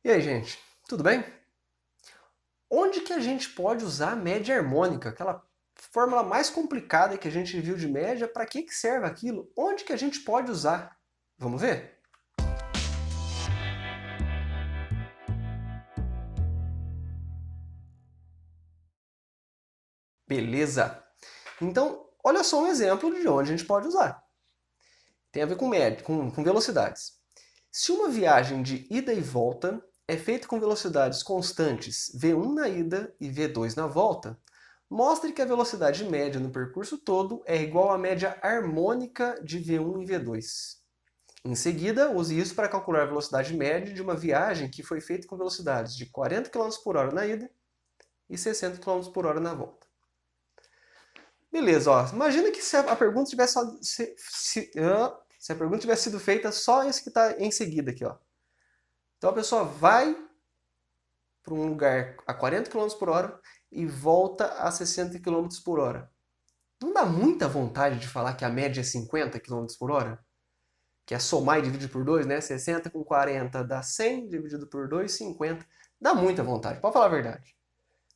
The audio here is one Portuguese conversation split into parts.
E aí, gente, tudo bem? Onde que a gente pode usar a média harmônica? Aquela fórmula mais complicada que a gente viu de média, para que serve aquilo? Onde que a gente pode usar? Vamos ver? Beleza! Então, olha só um exemplo de onde a gente pode usar. Tem a ver com média, com velocidades. Se uma viagem de ida e volta é feita com velocidades constantes v1 na ida e v2 na volta, mostre que a velocidade média no percurso todo é igual à média harmônica de v1 e v2. Em seguida, use isso para calcular a velocidade média de uma viagem que foi feita com velocidades de 40 km/h na ida e 60 km/h na volta. Beleza, ó. Imagina que se a pergunta tivesse se a pergunta tivesse sido feita só isso que está em seguida aqui, ó. Então a pessoa vai para um lugar a 40 km/h e volta a 60 km/h. Não dá muita vontade de falar que a média é 50 km/h? Que é somar e dividir por 2, né? 60 com 40 dá 100, dividido por 2, 50. Dá muita vontade, pode falar a verdade.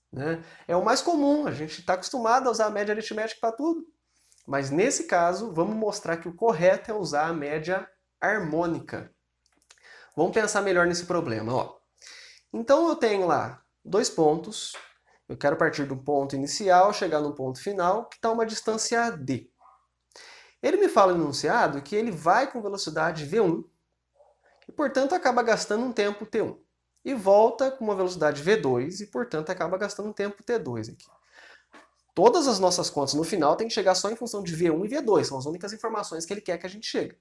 Né? É o mais comum, a gente está acostumado a usar a média aritmética para tudo. Mas nesse caso, vamos mostrar que o correto é usar a média harmônica. Vamos pensar melhor nesse problema. Ó. Então eu tenho lá dois pontos, eu quero partir do ponto inicial, chegar no ponto final, que está uma distância d. Ele me fala no enunciado que ele vai com velocidade v1 e, portanto, acaba gastando um tempo t1. E volta com uma velocidade v2 e, portanto, acaba gastando um tempo t2 aqui. Todas as nossas contas no final têm que chegar só em função de v1 e v2, são as únicas informações que ele quer que a gente chegue.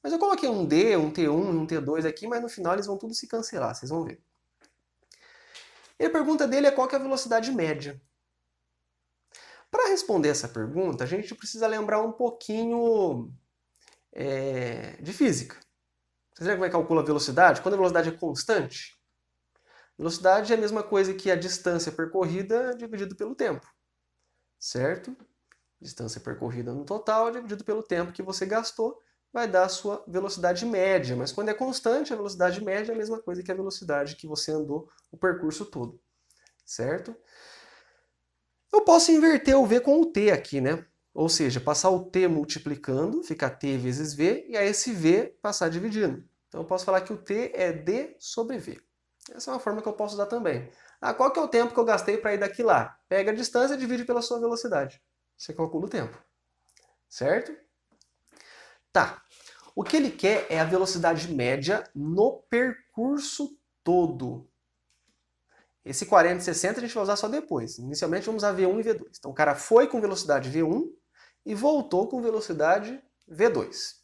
Mas eu coloquei um d, um t1 e um t2 aqui, mas no final eles vão tudo se cancelar, vocês vão ver. E a pergunta dele é qual que é a velocidade média. Para responder essa pergunta, a gente precisa lembrar um pouquinho de física. Vocês lembram como é que calcula a velocidade? Quando a velocidade é constante, velocidade é a mesma coisa que a distância percorrida dividido pelo tempo. Certo? Distância percorrida no total dividido pelo tempo que você gastou vai dar a sua velocidade média. Mas quando é constante, a velocidade média é a mesma coisa que a velocidade que você andou o percurso todo. Certo? Eu posso inverter o v com o t aqui, né? Ou seja, passar o t multiplicando, fica t vezes v, e aí esse v passar dividindo. Então eu posso falar que o t é d sobre v. Essa é uma forma que eu posso usar também. Ah, qual que é o tempo que eu gastei para ir daqui lá? Pega a distância e divide pela sua velocidade. Você calcula o tempo. Certo? Tá. O que ele quer é a velocidade média no percurso todo. Esse 40 e 60 a gente vai usar só depois. Inicialmente vamos usar V1 e V2. Então o cara foi com velocidade V1 e voltou com velocidade V2.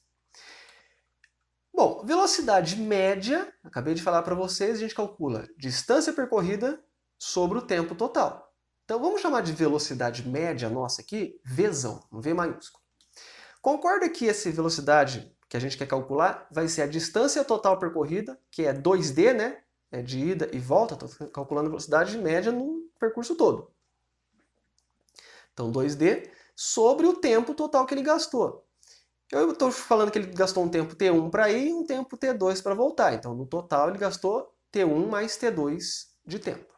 Bom, velocidade média, acabei de falar para vocês, a gente calcula distância percorrida sobre o tempo total. Então vamos chamar de velocidade média nossa aqui, Vzão, um V maiúsculo. Concorda que essa velocidade que a gente quer calcular vai ser a distância total percorrida, que é 2D, né? É de ida e volta, estou calculando a velocidade média no percurso todo. Então 2D sobre o tempo total que ele gastou. Eu estou falando que ele gastou um tempo t1 para ir e um tempo t2 para voltar. Então no total ele gastou t1 mais t2 de tempo.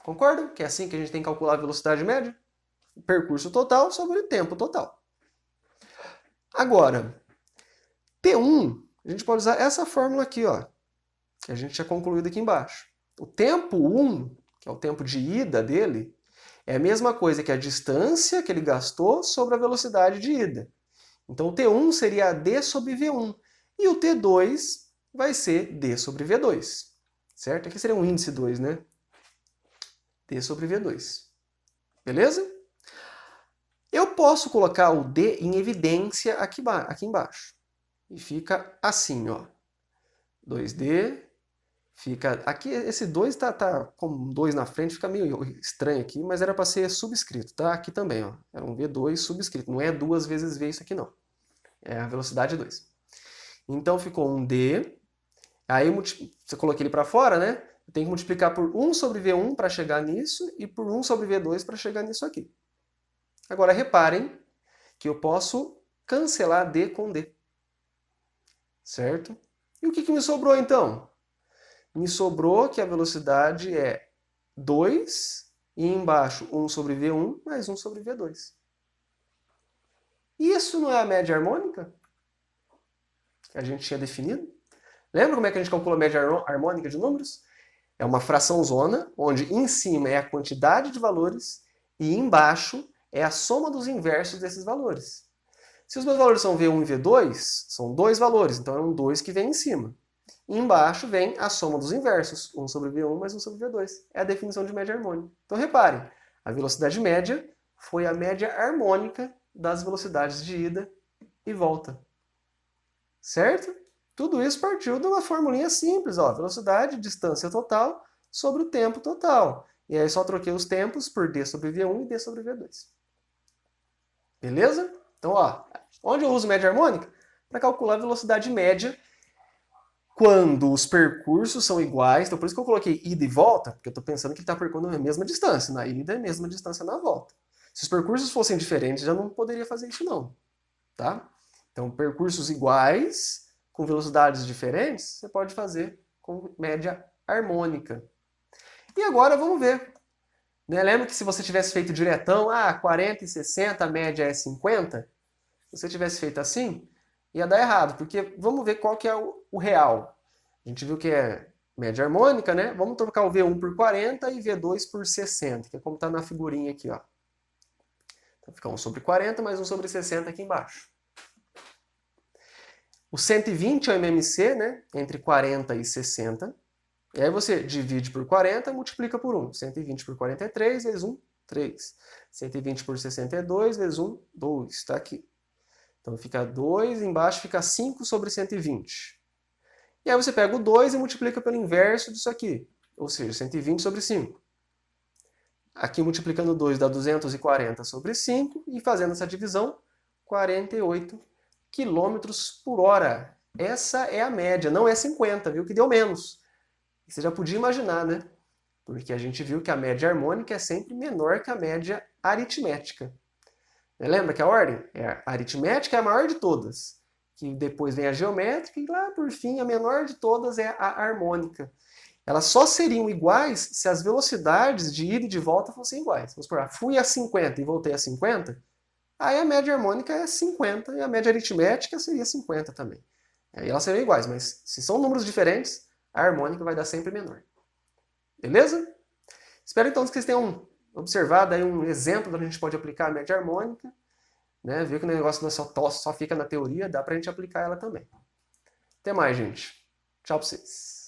Concorda? Que é assim que a gente tem que calcular a velocidade média? O percurso total sobre o tempo total. Agora, T1, a gente pode usar essa fórmula aqui, ó, que a gente tinha concluído aqui embaixo. O tempo 1, que é o tempo de ida dele, é a mesma coisa que a distância que ele gastou sobre a velocidade de ida. Então o T1 seria d sobre V1. E o T2 vai ser d sobre V2. Certo? Aqui seria um índice 2, né? d sobre V2. Beleza? Eu posso colocar o d em evidência aqui embaixo. E fica assim, ó. 2D, fica... Aqui esse 2 tá com 2 na frente, fica meio estranho aqui, mas era para ser subscrito, tá? Aqui também, ó. Era um V2 subscrito, não é 2 vezes V isso aqui não. É a velocidade 2. Então ficou um D, aí você coloquei ele para fora, né? Eu tenho que multiplicar por 1 sobre V1 para chegar nisso e por 1 sobre V2 para chegar nisso aqui. Agora reparem que eu posso cancelar D com D. Certo? E o que me sobrou então? me sobrou que a velocidade é 2 e embaixo 1 sobre V1 mais 1 sobre V2. Isso não é a média harmônica que a gente tinha definido? Lembra como é que a gente calcula a média harmônica de números? É uma fração zona, onde em cima é a quantidade de valores e embaixo é a soma dos inversos desses valores. Se os meus valores são V1 e V2, são dois valores, então é um 2 que vem em cima. E embaixo vem a soma dos inversos, 1 sobre V1 mais 1 sobre V2. É a definição de média harmônica. Então reparem, a velocidade média foi a média harmônica das velocidades de ida e volta. Certo? Tudo isso partiu de uma formulinha simples, ó, velocidade, distância total sobre o tempo total. E aí só troquei os tempos por d sobre V1 e d sobre V2. Beleza? Então, ó, onde eu uso média harmônica? Para calcular a velocidade média quando os percursos são iguais. Então, por isso que eu coloquei ida e volta, porque eu estou pensando que ele está percorrendo a mesma distância. Na ida é a mesma distância na volta. Se os percursos fossem diferentes, já não poderia fazer isso não. Tá? Então, percursos iguais, com velocidades diferentes, você pode fazer com média harmônica. E agora vamos ver. Né? Lembra que se você tivesse feito diretão, 40 e 60, a média é 50? Se você tivesse feito assim, ia dar errado, porque vamos ver qual que é o real. A gente viu que é média harmônica, né? Vamos trocar o V1 por 40 e V2 por 60, que é como está na figurinha aqui, ó. Então fica 1 sobre 40 mais 1 sobre 60 aqui embaixo. O 120 é o MMC, né? Entre 40 e 60. E aí você divide por 40 e multiplica por 1. 120 por 40 é 3, vezes 1, 3. 120 por 60 é 2, vezes 1, 2. Está aqui. Então fica 2, embaixo fica 5 sobre 120. E aí você pega o 2 e multiplica pelo inverso disso aqui. Ou seja, 120 sobre 5. Aqui multiplicando 2 dá 240 sobre 5. E fazendo essa divisão, 48 km por hora. Essa é a média, não é 50, viu? Que deu menos. Você já podia imaginar, né? Porque a gente viu que a média harmônica é sempre menor que a média aritmética. Lembra que a ordem? A aritmética é a maior de todas. Que depois vem a geométrica e lá, por fim, a menor de todas é a harmônica. Elas só seriam iguais se as velocidades de ida e de volta fossem iguais. Vamos supor, fui a 50 e voltei a 50, aí a média harmônica é 50 e a média aritmética seria 50 também. Aí elas seriam iguais, mas se são números diferentes, a harmônica vai dar sempre menor. Beleza? Espero então que vocês tenham observado aí um exemplo onde a gente pode aplicar a média harmônica. Né? Ver que o negócio não é só fica na teoria, dá pra gente aplicar ela também. Até mais, gente. Tchau pra vocês.